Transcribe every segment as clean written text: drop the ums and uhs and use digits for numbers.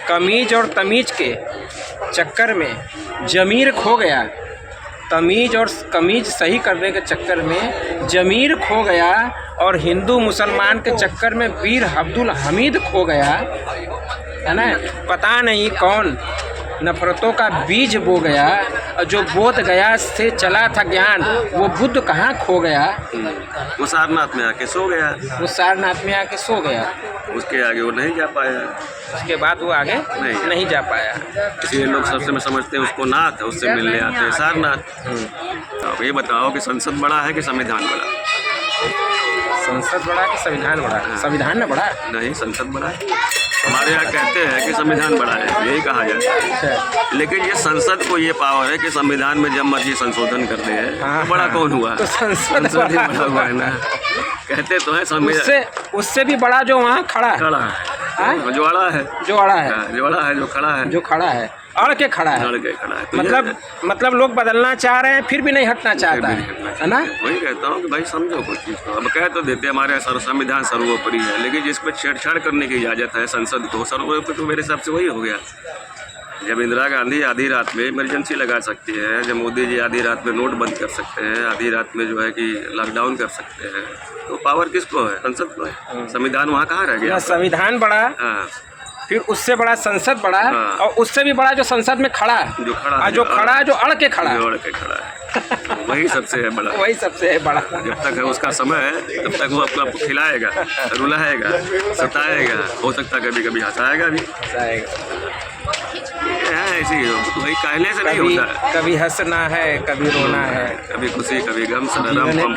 कमीज और तमीज के चक्कर में ज़मीर खो गया, तमीज और कमीज सही करने के चक्कर में ज़मीर खो गया, और हिंदू मुसलमान के चक्कर में वीर अब्दुल हमीद खो गया, है ना। पता नहीं कौन नफ़रतों का बीज बो गया, और जो बोध गया से चला था ज्ञान, वो बुद्ध कहाँ खो गया। वो सारनाथ में आके सो गया, वो सारनाथ में आके सो गया, उसके आगे वो नहीं जा पाया, उसके बाद वो आगे नहीं जा पाया। इसलिए लोग सबसे में समझते हैं उसको नाथ, उससे मिलने आते हैं सारनाथ। अब ये बताओ कि संसद बड़ा है कि संविधान बड़ा? संसद बड़ा कि संविधान बड़ा? संविधान ना बड़ा? नहीं, संसद बड़ा है। हमारे यहाँ कहते हैं कि संविधान बड़ा है, यही कहा जाता है। लेकिन ये संसद को ये पावर है कि संविधान में जब मर्जी संशोधन कर दे है, तो बड़ा कौन हुआ? तो संसद ही बड़ा हुआ है ना। कहते तो है संविधान, उससे भी बड़ा जो वहाँ खड़ा है, जो अड़ा है, जो अड़ा है, जो अड़ा है, जो खड़ा है, जो खड़ा है, अड़ के खड़ा है, अड़ के खड़ा है। तो मतलब लोग बदलना चाह रहे हैं, फिर भी नहीं हटना चाहता है ना। वही कहता हूँ कि भाई समझो कुछ चीज़ को। अब कह तो देते हमारे संविधान सर्वोपरि है, लेकिन जिस पर छेड़छाड़ करने की इजाज़त है संसद को, सर्वोपरि तो मेरे हिसाब से वही हो गया। जब इंदिरा गांधी आधी रात में इमरजेंसी लगा सकती है, जब मोदी जी आधी रात में नोट बंद कर सकते हैं, आधी रात में जो है कि लॉकडाउन कर सकते हैं, तो पावर किसको है? संसद को है। संविधान वहाँ कहाँ रह गया? संविधान बड़ा, फिर उससे बड़ा संसद बड़ा, और उससे भी बड़ा जो संसद में खड़ा है, जो अड़ के खड़ा है, वही सबसे है बड़ा। वही सबसे है बड़ा। जब तक है उसका समय है, तब तक वो आपको खिलाएगा, रुलाएगा, सताएगा, हो सकता है कभी कभी हंसाएगा भी। ऐसी वही कहने से नहीं होता है। कभी हंसना है, कभी रोना है, कभी खुशी, कभी गम,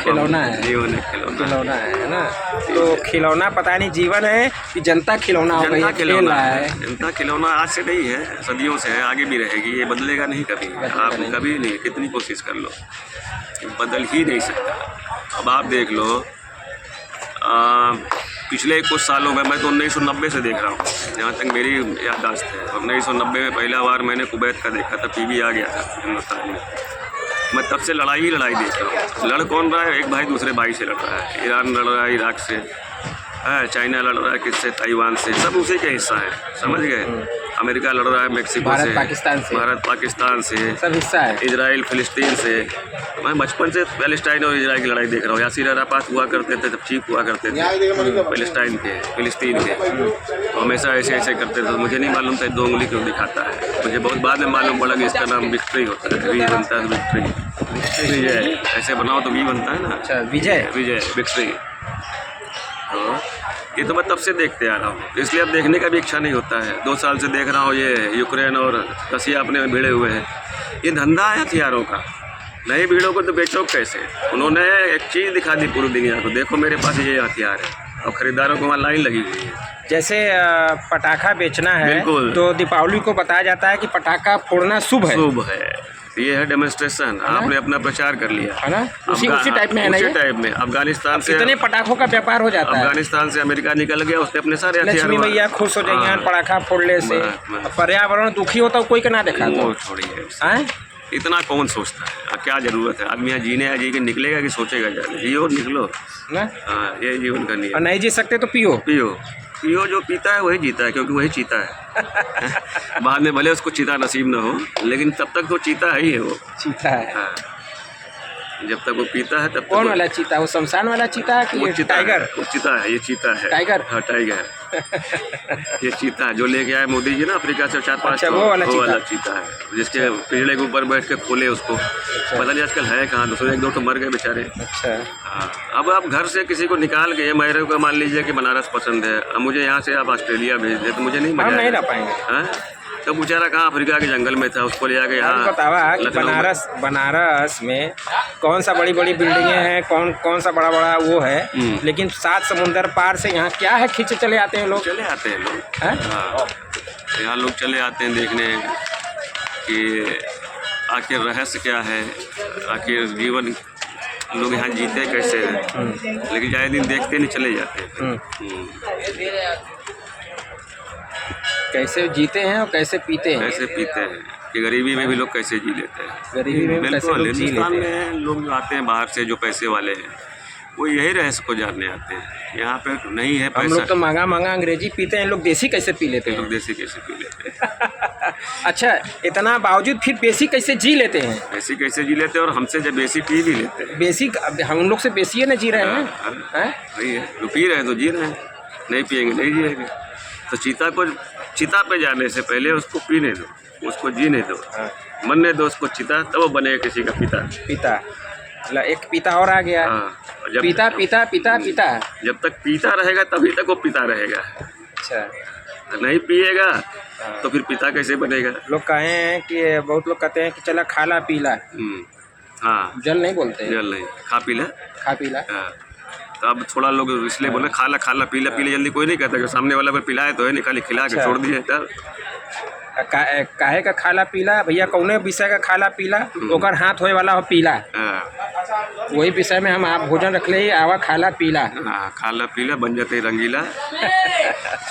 खिलौना है, जीवन खिलौना है ना। तो खिलौना पता नहीं जीवन है कि जनता खिलौना हो गई है, खिलौना है। जनता खिलौना आज से नहीं है, सदियों से है, आगे भी रहेगी, ये बदलेगा नहीं कभी। आप कभी नहीं, कितनी कोशिश कर लो, बदल ही नहीं सकता। अब आप देख लो, पिछले कुछ सालों में, मैं तो 1990 से देख रहा हूँ, जहाँ तक मेरी याददाश्त है। 1990 में पहला बार मैंने कुवैत का देखा था, टीवी आ गया था हिंदुस्तान में। मैं तब से लड़ाई ही लड़ाई देख रहा हूँ। लड़ कौन रहा है? एक भाई दूसरे भाई से लड़ रहा है। ईरान लड़ रहा है इराक से, चाइना लड़ रहा है किससे? ताइवान से। सब उसी का हिस्सा है, समझ गए। अमेरिका लड़ रहा है मेक्सिको से, भारत पाकिस्तान से, सब हिस्सा है। इजराइल फिलिस्तीन से। मैं बचपन से पैलेस्टाइन और इजराइल की लड़ाई देख रहा हूँ। यासिर अराफात हुआ करते थे, तब ठीक हुआ करते थे पैलेस्टाइन के, फिलिस्तीन के, तो हमेशा ऐसे ऐसे करते थे। मुझे नहीं मालूम था 2 उंगली क्यों दिखाता है, मुझे बहुत बाद में मालूम पड़ा कि इसका नाम विक्ट्री होता है। वी बनता है विक्ट्री, विजय। ऐसे बनाओ तो वी बनता है ना। अच्छा, विजय, विक्ट्री। तो ये तो मैं तब से देखते आ रहा हूँ, इसलिए अब देखने का भी इच्छा नहीं होता है। 2 साल से देख रहा हूँ ये यूक्रेन और रसिया अपने में भिड़े हुए हैं। ये धंधा है हथियारों का। नई भीड़ों को तो बेचो कैसे? उन्होंने एक चीज़ दिखा दी पूरी दुनिया को, देखो मेरे पास ये हथियार है, और ख़रीदारों को वहाँ लाइन लगी हुई है। जैसे पटाखा बेचना है, तो दीपावली को बताया जाता है कि पटाखा फोड़ना शुभ है। शुभ है, ये है डेमोन्स्ट्रेशन। आपने अपना प्रचार कर लिया है ना, उसी टाइप में है ना। उसी टाइप में अफगानिस्तान से कितने पटाखों का व्यापार हो जाता है। अफगानिस्तान से अमेरिका निकल गया, उसने अपने सारे हथियार। लक्ष्मी मैया खुश हो जाएंगे पटाखा फोड़ने से। पर्यावरण दुखी होता कोई के ना देखा तो छोड़िए, इतना कौन सोचता है? क्या जरूरत है? आदमी यहाँ जीने जी के निकलेगा कि सोचेगा जाने? जियो निकलो ना। ये जीवन का नियम। नहीं जी सकते तो पियो। जो पीता है वही जीता है, क्योंकि वही चीता है। बाद में भले उसको चीता नसीब न हो, लेकिन तब तक वो चीता है ही है। वो चीता है। जब तक वो पीता है तब तक। कौन वाला चीता? वो शमशान वाला चीता है कि ये टाइगर? वो चीता है, ये चीता है। टाइगर? हाँ, टाइगर। ये चीता है जो लेके आए मोदी जी ना अफ्रीका से 4-5। वो वाला चीता है, जिसके पिछड़े के ऊपर बैठ के खोले उसको। पता नहीं आजकल है कहाँ, दूसरे 1-2 तो मर गए बेचारे। अच्छा। हाँ, अब आप घर से किसी को निकाल के, मेरे को मान लीजिए कि बनारस पसंद है, अब मुझे यहाँ से आप ऑस्ट्रेलिया भेज दे तो मुझे नहीं मजा, नहीं रह पाएंगे। तो बेचारा कहाँ अफ्रीका के जंगल में था, उसको ले जाके यहाँ बतावा कि बनारस में कौन सा बड़ी बड़ी बिल्डिंगें हैं, कौन सा बड़ा बड़ा वो है, लेकिन 7 समुंदर पार से यहाँ क्या है, खींचे चले आते हैं लोग। यहाँ लोग चले आते हैं देखने कि आखिर रहस्य क्या है, आखिर जीवन लोग यहाँ जीते कैसे हैं। लेकिन जाए दिन देखते नहीं चले जाते हैं। कैसे जीते हैं और कैसे पीते हैं। कि गरीबी में भी लोग कैसे जी लेते हैं। गरीबी में बिल्कुल। हिंदुस्तान में लोग जो आते हैं बाहर से, जो पैसे वाले हैं, वो यही रहस्य को जानने आते हैं। यहाँ पे नहीं है हम पैसा, लोग तो महंगा महंगा अंग्रेजी पीते हैं, लोग देसी कैसे पी लेते लोग हैं? देसी कैसे पी लेते हैं। अच्छा, इतना बावजूद फिर बेसी कैसे जी लेते हैं? ऐसी कैसे जी लेते हैं और हमसे जब बेसी पी भी लेते हैं। बेसी हम लोग से बेसी है ना जी रहे हैं, हैं? वही है, जो पी रहे हैं तो जी रहे हैं, नहीं पिएंगे नहीं जिएंगे। तो चिता पे जाने से पहले उसको पीने दो, उसको जीने दो, मरने दो उसको चिता, तब वो बनेगा किसी का पिता। पिता, मतलब एक पिता और आ गया। हाँ, जब पिता पिता पिता पिता। जब तक पीता रहेगा तभी तक वो पिता रहेगा। अच्छा, नहीं पिएगा तो फिर पिता कैसे बनेगा? लोग कहे हैं कि बहुत लोग कहते हैं कि चला खाला पीला, हाँ, जल नहीं बोलते हैं, जल नहीं, खा पी ले। खा पीला। हाँ, तो अब थोड़ा लोग इसलिए बोले खाला खाला पीला पीले, जल्दी कोई नहीं कहता कि सामने वाला पर पिलाए तो है, निकाली खिला के अच्छा। छोड़ दिए तब। काहे का खाला पीला भैया, कौने विषय का खाला पीला, ओकर हाथ होए वाला हो पीला। हाँ, वही विषय में हम आप भोजन रख ले, आवा खाला पीला। हाँ, खाला पीला बन जाते रंगीला,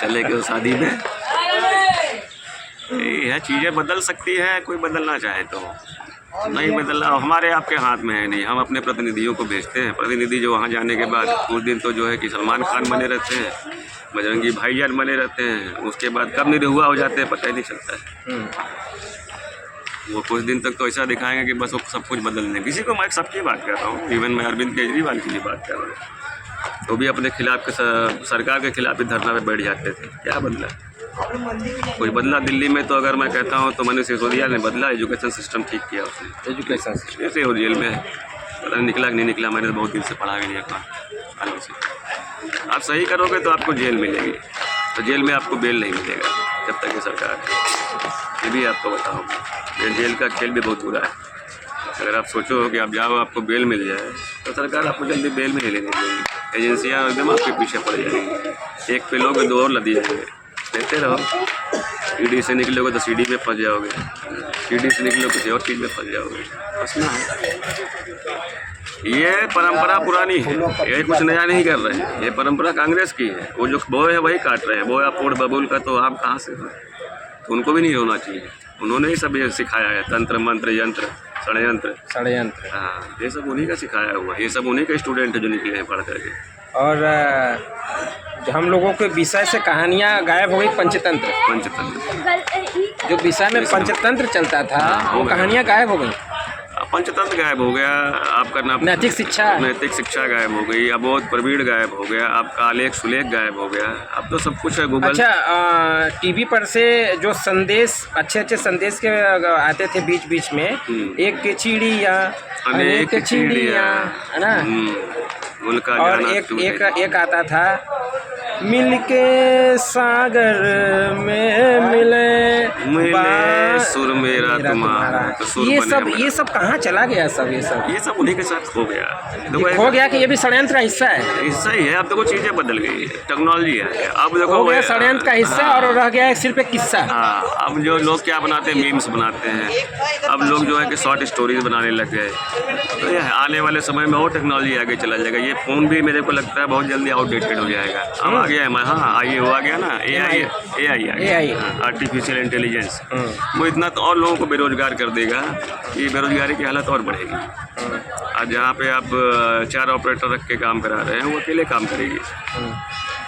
चले गए शादी में। यह चीज़ें बदल सकती है, कोई बदलना चाहे तो। नहीं बदलना हमारे आपके हाथ में है नहीं। हम अपने प्रतिनिधियों को भेजते हैं, प्रतिनिधि जो वहाँ जाने के बाद उस दिन तो जो है कि सलमान खान बने रहते हैं, बजरंगी भाईजान बने रहते हैं, उसके बाद कब निरहुआ हो जाते हैं पता ही नहीं चलता है। वो कुछ दिन तक तो ऐसा दिखाएंगे कि बस वो सब कुछ बदल दें। किसी को मैं सबकी बात कर रहा हूँ, इवन मैं अरविंद केजरीवाल की भी बात कर रहा हूँ। तो भी अपने खिलाफ के सरकार के खिलाफ ही धरना पे बैठ जाते थे। क्या बदला? कोई बदला दिल्ली में तो अगर मैं कहता हूँ तो मनीष सिसोदिया ने बदला, एजुकेशन सिस्टम ठीक किया उसने। एजुकेशन सिस्टम ऐसे हो जेल में है, पता नहीं निकला कि नहीं निकला, मैंने तो बहुत दिन से पढ़ा भी नहीं अपना आगे से। आप सही करोगे तो आपको जेल मिलेगी, तो जेल में आपको बेल नहीं मिलेगा जब तक ये सरकार है। ये भी आपको बताऊँ, ये जेल का खेल भी बहुत बुरा है। अगर आप सोचो कि आप जाओ आपको बेल मिल जाए तो सरकार आपको जल्दी बेल में नहीं लेने देगी, एजेंसियाँ एकदम आपके पीछे पड़ जाएंगी। एक पे लोग दो और लदी जाएंगे, लेते रहो। ईडी से निकलोगे तो सीडी में फंस जाओगे, सीडी से निकलोगे किसी और चीज़ में फंस जाओगे। फंसना है, ये परंपरा पुरानी है, ये कुछ नया नहीं कर रहे हैं। ये परंपरा कांग्रेस की है, वो जो बोए है वही काट रहे हैं। बोया पोड़ बबूल का तो आम कहाँ से हो? तो उनको भी नहीं होना चाहिए। उन्होंने ही सब ये सिखाया है, तंत्र मंत्र यंत्र षड्यंत्र। हाँ, ये सब उन्हीं का सिखाया हुआ, ये सब उन्हीं के स्टूडेंट है जो निकले हैं पढ़ करके। और जो हम लोगों के विषय से कहानियाँ गायब हो गई, पंचतंत्र। जो विषय में पंचतंत्र चलता था वो कहानियाँ गायब हो गई। पंचतंत्र गायब हो गया, आपका नैतिक शिक्षा गायब हो गई, अबोध प्रवीण गायब हो गया, आपका आलेख सुलेख गायब हो गया। अब तो सब कुछ है गूगल। अच्छा, टीवी पर से जो संदेश, अच्छे संदेश के आते थे बीच बीच में, एक चिड़िया अनेक चिड़िया, है ना? उनका और एक आता था, मिलके सागर में मिले सुर मेरा तुम्हारा। तो सुर ये सब कहाँ चला गया? ये सब उन्हीं के साथ हो गया। हो गया कि ये भी षड्यंत्र का हिस्सा है। हिस्सा ही है। अब देखो चीजें बदल गई, टेक्नोलॉजी है। अब देखो हो गया षड्यंत्र का हिस्सा और रह गया सिर्फ एक किस्सा। हाँ, अब जो लोग क्या बनाते हैं, मीम्स बनाते हैं। अब लोग जो है कि शॉर्ट स्टोरीज बनाने लग गए। तो ये आने वाले समय में और टेक्नोलॉजी आगे चला जाएगा। ये फ़ोन भी मेरे को लगता है बहुत जल्दी आउटडेटेड हो जाएगा। अब आ गया है, हाँ आइए वो आ गया ना, AI आर्टिफिशियल इंटेलिजेंस। वो इतना तो और लोगों को बेरोजगार कर देगा कि बेरोजगारी की हालत और बढ़ेगी। आज जहाँ पे आप 4 ऑपरेटर रख के काम करा रहे हैं, वो अकेले काम करेगी।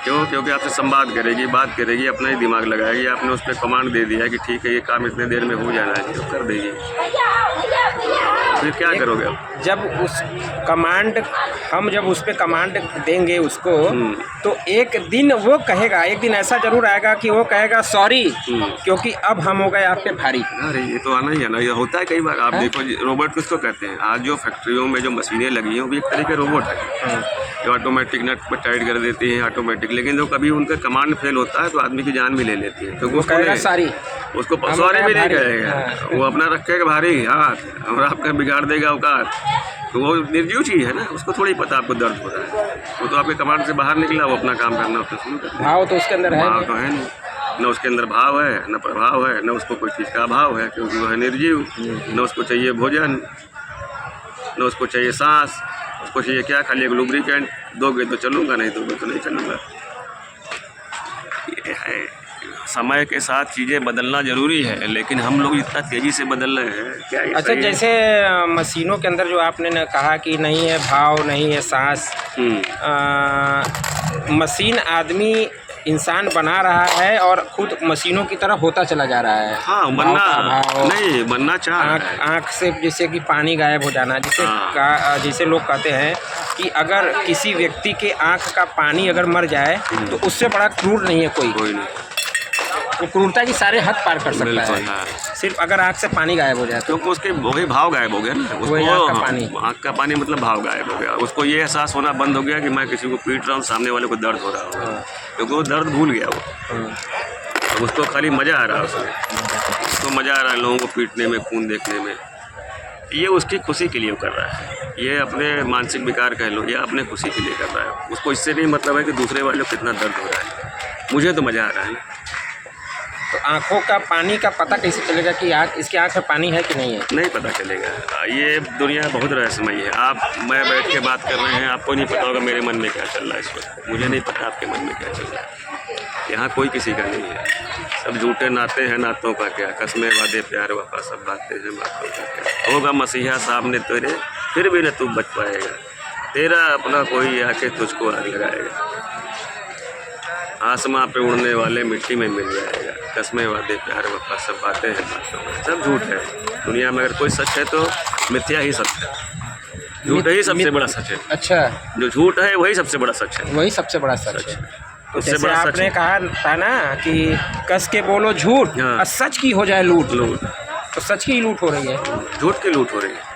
क्यों? क्योंकि आपसे संवाद करेगी, बात करेगी, अपना ही दिमाग लगाएगी। आपने उस पर कमांड दे दिया है कि ठीक है ये काम इतने देर में हो जाना है, तो कर देगी। फिर क्या करोगे आप? जब उस पर कमांड देंगे उसको, तो एक दिन वो कहेगा, एक दिन ऐसा जरूर आएगा कि वो कहेगा सॉरी, क्योंकि अब हम हो गए आप पे भारी। अरे ये तो आना ही है ना, ये होता है कई बार। आप देखो रोबोट किसको कहते हैं? आज जो फैक्ट्रियों में जो मशीनें लगी हैं वो भी एक तरह के रोबोट है, जो ऑटोमेटिक नट पर टाइट कर देती हैं ऑटोमेटिक। लेकिन जो कभी उनका कमांड फेल होता है तो आदमी की जान भी ले लेती है। तो वो कहेगा सॉरी, उसको सॉरी भी नहीं कहेगा, वो अपना रखेगा भारी हाथ और आपका बिगाड़ देगा औकात। तो वो निर्जीव चीज़ है ना, उसको थोड़ी पता आपको दर्द हो रहा है। वो तो आपके कमांड से बाहर निकला, वो अपना काम करना उसको शुरू कर। भाव तो उसके अंदर है, भाव तो है नहीं, न उसके अंदर भाव है, न प्रभाव है, न उसको कोई चीज़ का अभाव है, क्योंकि वो है निर्जीव। न उसको चाहिए भोजन, न उसको चाहिए सांस, उसको चाहिए क्या? खाली एक लुब्रिकेंट दोगे तो चलूँगा, नहीं दोगे तो नहीं चलूँगा। ये है समय के साथ चीज़ें बदलना ज़रूरी है, लेकिन हम लोग इतना तेज़ी से बदल रहे हैं क्या ये अच्छा, सही है? जैसे मशीनों के अंदर जो आपने न कहा कि नहीं है भाव, नहीं है सांस, मशीन आदमी इंसान बना रहा है और खुद मशीनों की तरह होता चला जा रहा है। हाँ, भाव बनना का भाव, नहीं बनना चाह रहा है। आँख से जैसे कि पानी गायब हो जाना, जैसे लोग कहते हैं कि अगर किसी व्यक्ति के आँख का पानी अगर मर जाए तो उससे बड़ा क्रूर नहीं है कोई नहीं, वो क्रूरता की सारे हद पार कर सकता बिल्कुल, है। हाँ। सिर्फ अगर आँख से पानी गायब हो जाए तो क्योंकि उसके वही भाव गायब हो गया ना, वही आँख का पानी। आँख का पानी मतलब भाव गायब हो गया। उसको ये एहसास होना बंद हो गया कि मैं किसी को पीट रहा हूँ, सामने वाले को दर्द हो रहा होगा, क्योंकि वो दर्द भूल गया वो। अब उसको खाली मज़ा आ रहा है, उसको मज़ा आ रहा है लोगों को पीटने में, खून देखने में। ये उसकी खुशी के लिए कर रहा है, ये अपने मानसिक विकार कह लो, ये अपने खुशी के लिए कर रहा है। उसको इससे नहीं मतलब है कि दूसरे वाले को कितना दर्द हो रहा है। मुझे तो मज़ा आ रहा है ना। तो आँखों का पानी का पता कैसे चलेगा कि इसकी आँख में पानी है कि नहीं है? नहीं पता चलेगा। ये दुनिया बहुत रहस्यमयी है। मैं बैठ के बात कर रहे हैं, आपको नहीं पता होगा मेरे मन में क्या चल रहा है इस वक्त, मुझे नहीं पता आपके मन में क्या चल रहा है। यहाँ कोई किसी का नहीं है, सब झूठे नाते हैं, नातों का क्या, कसमें वादे प्यार वफा सब बातें हैं, बातों का क्या। होगा मसीहा सामने तेरे, फिर भी न तू बच पाएगा, तेरा अपना कोई आके तुझको आग लगाएगा। आसमां पे उड़ने वाले मिट्टी में मिल जाएगा, कसमें वादे प्यार वफा सब बातें हैं, बातों में सब झूठ है। दुनिया में अगर कोई सच है तो मिथ्या ही सच है, झूठ ही सबसे बड़ा सच है। अच्छा, जो झूठ है वही सबसे बड़ा सच है, वही सबसे बड़ा सच है। उससे जैसे बड़ा सच आपने है। कहा था ना कि कस के बोलो झूठ हाँ। और सच की हो जाए लूट, लूट, तो सच की ही लूट हो रही है। झूठ की लूट हो रही है।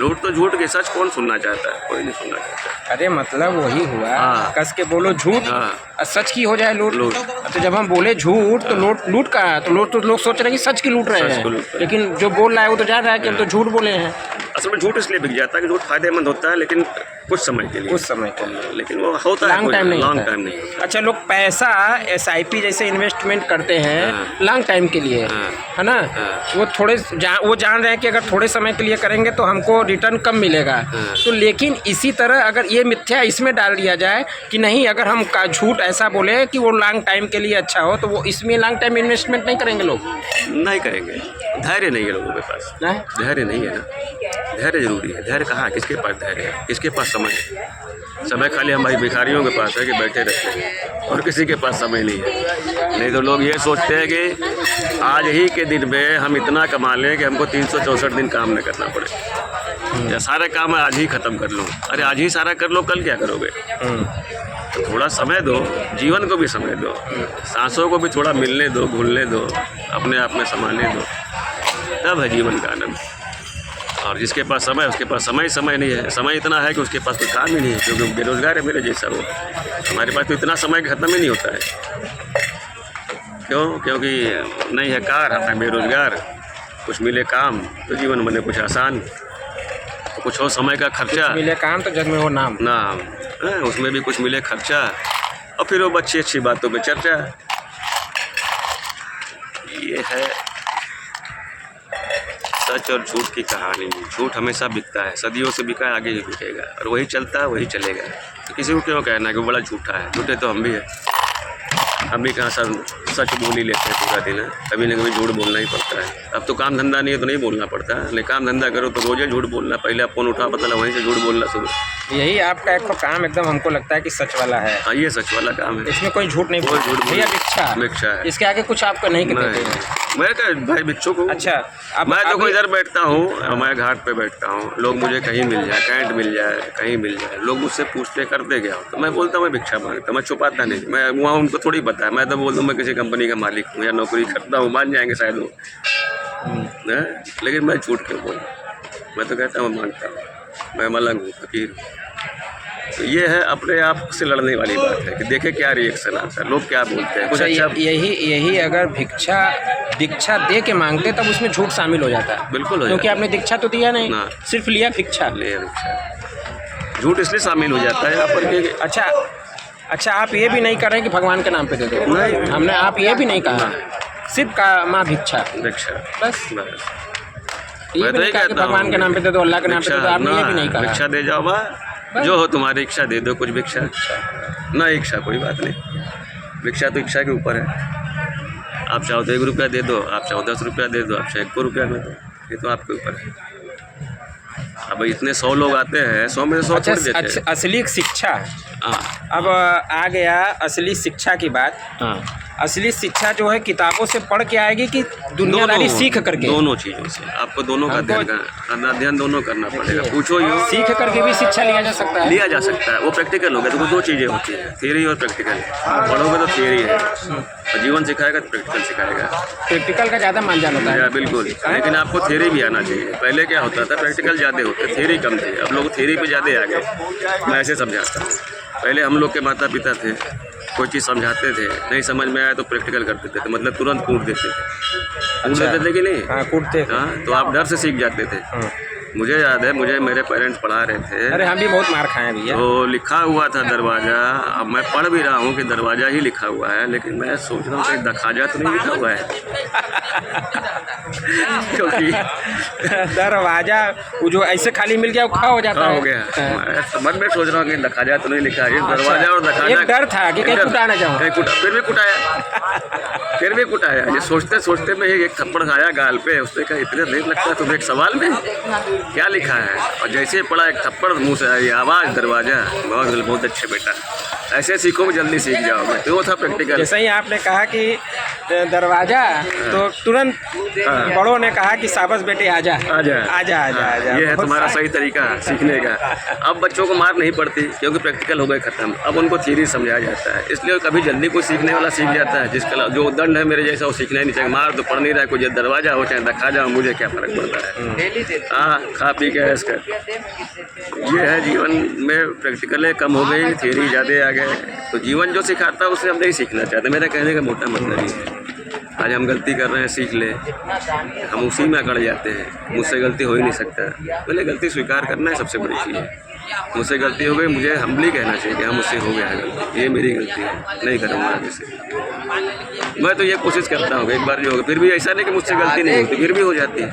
लूट तो झूठ की, सच कौन सुनना चाहता है? कोई नहीं सुनना चाहता। अरे मतलब वही हुआ, हाँ। कस के बोलो झूठ हाँ। और सच की हो जाए लूट। लूट। तो जब हम बोले झूठ तो लूट का है, तो लोग सोच रहे हैं कि सच की लूट रहे सच को लूट हैं, रहे हैं। लेकिन जो बोल रहा है वो तो जान रहा है कि हम तो झूठ बोले हैं। असल में झूठ इसलिए बिक जाता है कि झूठ फायदेमंद होता है, लेकिन कुछ समय के लिए, कुछ समय के लिए, लेकिन वो होता है लॉन्ग टाइम नहीं लॉन्ग होता टाइम है। नहीं होता। अच्छा, लोग पैसा SIP जैसे इन्वेस्टमेंट करते हैं हाँ। लॉन्ग टाइम के लिए, हाँ। है ना? हाँ। वो जान रहे हैं कि अगर थोड़े समय के लिए करेंगे तो हमको रिटर्न कम मिलेगा। हाँ। तो लेकिन इसी तरह अगर ये मिथ्या इसमें डाल दिया जाए कि नहीं, अगर हम झूठ ऐसा बोले कि वो लॉन्ग टाइम के लिए अच्छा हो, तो वो इसमें लॉन्ग टाइम इन्वेस्टमेंट नहीं करेंगे लोग। नहीं करेंगे, धैर्य नहीं है लोगों के पास, नहीं? धैर्य नहीं है ना। धैर्य जरूरी है। धैर्य कहाँ, किसके पास धैर्य है, किसके पास समय है? समय खाली हमारी भिखारियों के पास है कि बैठे रहते हैं, और किसी के पास समय नहीं है। नहीं तो लोग ये सोचते हैं कि आज ही के दिन में हम इतना कमा लें कि हमको 364 दिन काम न करना पड़े, या सारे काम मैं आज ही ख़त्म कर लूँ। अरे आज ही सारा कर लो, कल क्या करोगे? तो थोड़ा समय दो, जीवन को भी समय दो, सांसों को भी थोड़ा मिलने दो, भूलने दो, अपने आप में संभालने दो, तब है जीवन का आनंद। और जिसके पास समय है उसके पास समय नहीं है। समय इतना है कि उसके पास कोई काम ही नहीं है, क्योंकि बेरोजगार है मेरे जैसा वो। हमारे पास तो इतना समय ख़त्म ही नहीं होता है। क्यों? क्योंकि नहीं है कार, हम है बेरोजगार, कुछ मिले काम तो जीवन बने कुछ आसान, तो कुछ हो समय का खर्चा, मिले काम तो जग में हो नाम। उसमें भी कुछ मिले खर्चा, और फिर वो अच्छी अच्छी बातों पे चर्चा। ये है सच और झूठ की कहानी। झूठ हमेशा बिकता है, सदियों से बिका, आगे ही बिकेगा, और वही चलता है, वही चलेगा। तो किसी को क्यों कहना है कि वो बड़ा झूठा है? झूठे तो हम भी हैं, हम भी कहाँ सच बोल ही लेते हैं पूरा दिन, कभी ना कभी झूठ बोलना ही पड़ता है। अब तो काम धंधा नहीं है तो नहीं बोलना पड़ता, लेकिन काम धंधा करो तो रोज़ झूठ बोलना। पहले आप फ़ोन उठा, पता लगा वहीं से झूठ बोलना शुरू। यही आपका एक तो काम एकदम हमको लगता है कि सच वाला है। हाँ, ये सच वाला काम है, इसमें कोई झूठ नहीं कोई झूठ भैया, भिक्षा भिक्षा है। इसके आगे कुछ आपको नहीं कहते हैं। मैं क्या भाई भिक्षुक हूँ। अच्छा, अब मैं तो अभी- कोई इधर बैठता हूँ, मैं घाट पे बैठता हूँ, लोग मुझे कहीं मिल जाए, कैंट मिल जाए, कहीं मिल जाए, लोग मुझसे पूछते करते क्या हो, तो मैं बोलता हूँ मैं भिक्षा मांगता, मैं छुपाता नहीं। मैं वहाँ उनको थोड़ी पता है, मैं तो बोलता हूँ मैं किसी कंपनी का मालिक हूँ या नौकरी करता हूँ, मान जाएंगे शायद वो। लेकिन मैं झूठ क्यों बोलूँ? मैं तो कहता हूँ मांगता हूँ, मैं मलंग हूँ, फकीर हूँ। तो ये है अपने आप से लड़ने वाली बात है कि देखे क्या रिएक्शन आता है, लोग क्या बोलते हैं। कुछ अच्छा, यही अगर दीक्षा दे के मांगते तब उसमें झूठ शामिल हो जाता है। बिल्कुल हो क्योंकि जाता आपने दीक्षा तो दिया नहीं, ना। सिर्फ लिया भिक्षा। ले भिक्षा। झूठ इसलिए शामिल हो जाता है यहाँ पर कि अच्छा, आप ये भी नहीं कर रहे कि भगवान के नाम पे दे दो। नहीं। आप ये भी नहीं कहा, सिर्फ का माँ भिक्षा, बस ये भी नहीं कहा कि भगवान के नाम पे दे दो, अल्लाह के नाम पे दे दो, आपने ये भी नहीं कहा। भिक्षा दे जाओ बा, जो हो तुम्हारी इच्छा दे दो, कुछ भिक्षा ना इच्छा कोई बात नहीं। भिक्षा तो इच्छा के ऊपर है। आप चाहो तो 1 रुपया दे दो, आप चाहो 10 रुपया दे दो, आप चाहे 1 रुपया में दो, ये तो आपके ऊपर है। अब इतने 100 लोग आते हैं, 100 में से 100 छोड़ देते हैं। असली शिक्षा, हाँ अब आ गया असली शिक्षा की बात। हाँ, असली शिक्षा जो है किताबों से पढ़ के आएगी कि दुनियादारी सीख करके? दोनों चीज़ों से आपको दोनों का अध्ययन दोनों करना पड़ेगा। पूछो यूँ, सीख करके भी शिक्षा लिया जा सकता है? लिया जा सकता है, वो प्रैक्टिकल हो गया। तो 2 चीज़ें होती हैं, थियरी और प्रैक्टिकल। पढ़ोगे तो थियरी है, और जीवन सिखाएगा तो प्रैक्टिकल सिखाएगा। प्रैक्टिकल का ज़्यादा मान जाना होता है? बिल्कुल, लेकिन आपको थियरी भी आना चाहिए। पहले क्या होता था, प्रैक्टिकल ज़्यादा होते, थियरी कम थी। अब लोग थियरी पे ज़्यादा आ गए। मैं ऐसे समझाता हूँ, पहले हम लोग के माता पिता थे, कोई चीज़ समझाते थे, नहीं समझ में आया तो प्रैक्टिकल कर देते थे, मतलब तुरंत कूट देते थे। कूट देते थे कि नहीं? हाँ, कूटते थे। हाँ, तो आप डर से सीख जाते थे। मुझे याद है, मुझे मेरे पेरेंट्स पढ़ा रहे थे। अरे हम भी बहुत मार खाए हैं भैया। तो लिखा हुआ था दरवाज़ा, अब मैं पढ़ भी रहा हूँ कि दरवाज़ा ही लिखा हुआ है, लेकिन मैं सोच रहा हूँ कि दरवाजा तो नहीं लिखा हुआ है। क्योंकि दरवाजा वो जो ऐसे खाली मिल गया वो खा हो जाता है। हो गया, मैं मन में सोच रहा हूँ कि दरवाजा तो नहीं लिखा है। दरवाजा और दरवाजा, एक डर था कि कहीं कुटा ना जाऊँ। कहीं कुटा, फिर भी कुटाया। ये सोचते सोचते में एक थप्पड़ खाया गाल पे। उसने कहा इतने देर लगता है तुम्हें एक सवाल में, क्या लिखा है? और जैसे पढ़ा एक थप्पड़ मुँह से आई, आवाज़ दरवाजा। बहुत अच्छे बेटा, ऐसे सीखोगे जल्दी सीख जाओगे। तो वो था प्रैक्टिकल। जैसे ही आपने कहा कि दरवाजा, तो तुरंत बड़ों ने कहा कि शाबाश बेटे आजा आजा आजा आजा आजा। ये है तुम्हारा सही तरीका सीखने का। अब बच्चों को मार नहीं पड़ती, क्योंकि प्रैक्टिकल हो गए ख़त्म। अब उनको थियरी समझाया जाता है, इसलिए कभी जल्दी कोई सीखने वाला सीख जाता है। जिसका जो दंड है मेरे जैसा, वो सीखना ही नहीं चाहिए। मार तो पढ़ नहीं रहा है, कोई दरवाजा हो चाहे दखा जाओ, मुझे क्या फ़र्क पड़ता है। हाँ, खा पी के ऐश कर। ये है जीवन में, प्रैक्टिकल कम हो गई, थियरी ज़्यादा आ गए। तो जीवन जो सिखाता है उसे हम नहीं सीखना चाहते। मेरा कहने का मोटा मतलब ये है, आज हम गलती कर रहे हैं, सीख ले, हम उसी में अकड़ जाते हैं। मुझसे गलती हो ही नहीं सकता। पहले गलती स्वीकार करना है सबसे बड़ी चीज़ है। मुझसे गलती हो गई, मुझे हम्बली कहना चाहिए कि हाँ मुझसे हो गया है गलती, ये मेरी गलती है, नहीं करूँगा आगे से। मैं तो ये कोशिश करता हूँ कि एक बार जो होगा, फिर भी ऐसा नहीं कि मुझसे गलती नहीं होती, फिर भी हो जाती है।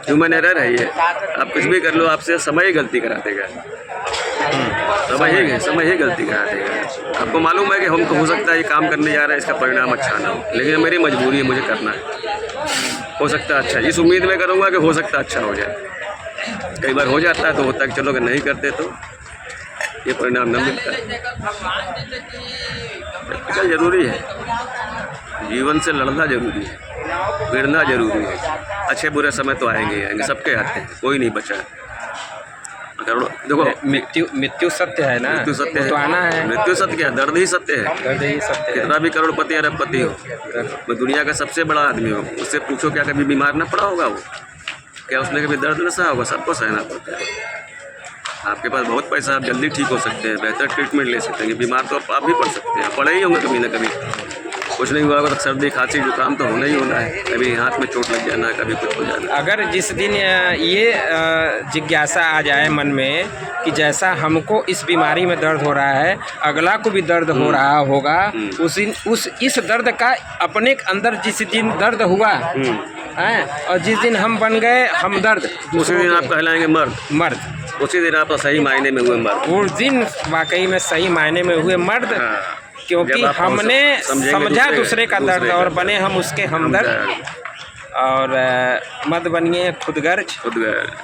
ह्यूमन एरर है ये। आप कुछ भी कर लो, आपसे समय ही गलती करा देगा। समय ही गलती करा देगा। आपको मालूम है कि हमको हो सकता है ये काम करने जा रहा है, इसका परिणाम अच्छा ना हो, लेकिन मेरी मजबूरी है, मुझे करना है। हो सकता है अच्छा, इस उम्मीद में करूँगा कि हो सकता है अच्छा हो जाए। कई बार हो जाता है तो होता है कि चलो अगर नहीं करते तो ये परिणाम न मिलता। प्रैक्टिकल जरूरी है, जीवन से लड़ना जरूरी है, भिड़ना जरूरी है। अच्छे बुरे समय तो आएंगे आएंगे, सबके आते हैं, कोई नहीं बचा। देखो मृत्यु सत्य है ना, मृत्यु सत्य है, तो आना है। मृत्यु सत्य क्या, दर्द ही सत्य है। दर्द ही सत्य है। कितना भी करोड़पति अरबपति हो, मैं दुनिया का सबसे बड़ा आदमी हो, उससे पूछो क्या कभी बीमार ना पड़ा होगा वो? क्या उसने कभी दर्द न सहा होगा? सबको सहना पड़ता है। आपके पास बहुत पैसा, आप जल्दी ठीक हो सकते हैं, बेहतर ट्रीटमेंट ले सकते हैं। बीमार तो आप भी पड़ सकते हैं, पड़े ही होंगे कभी ना कभी। कुछ नहीं हुआ होगा तो सर्दी खांसी जुकाम तो होना ही होना है। कभी हाथ में चोट लग जाना, कभी कुछ हो जाना। अगर जिस दिन ये जिज्ञासा आ जाए मन में कि जैसा हमको इस बीमारी में दर्द हो रहा है, अगला को भी दर्द हो रहा होगा, इस दर्द का अपने अंदर जिस दिन दर्द हुआ है, और जिस दिन हम बन गए हमदर्द, उसी दिन आप कहलाएंगे मर्द। उसी दिन आप सही मायने में हुए मर्द। उस दिन वाकई में सही मायने में हुए मर्द। हाँ। क्योंकि हमने समझा दूसरे का दर्द और बने हम उसके हमदर्द। और मत बनिए खुदगर्ज।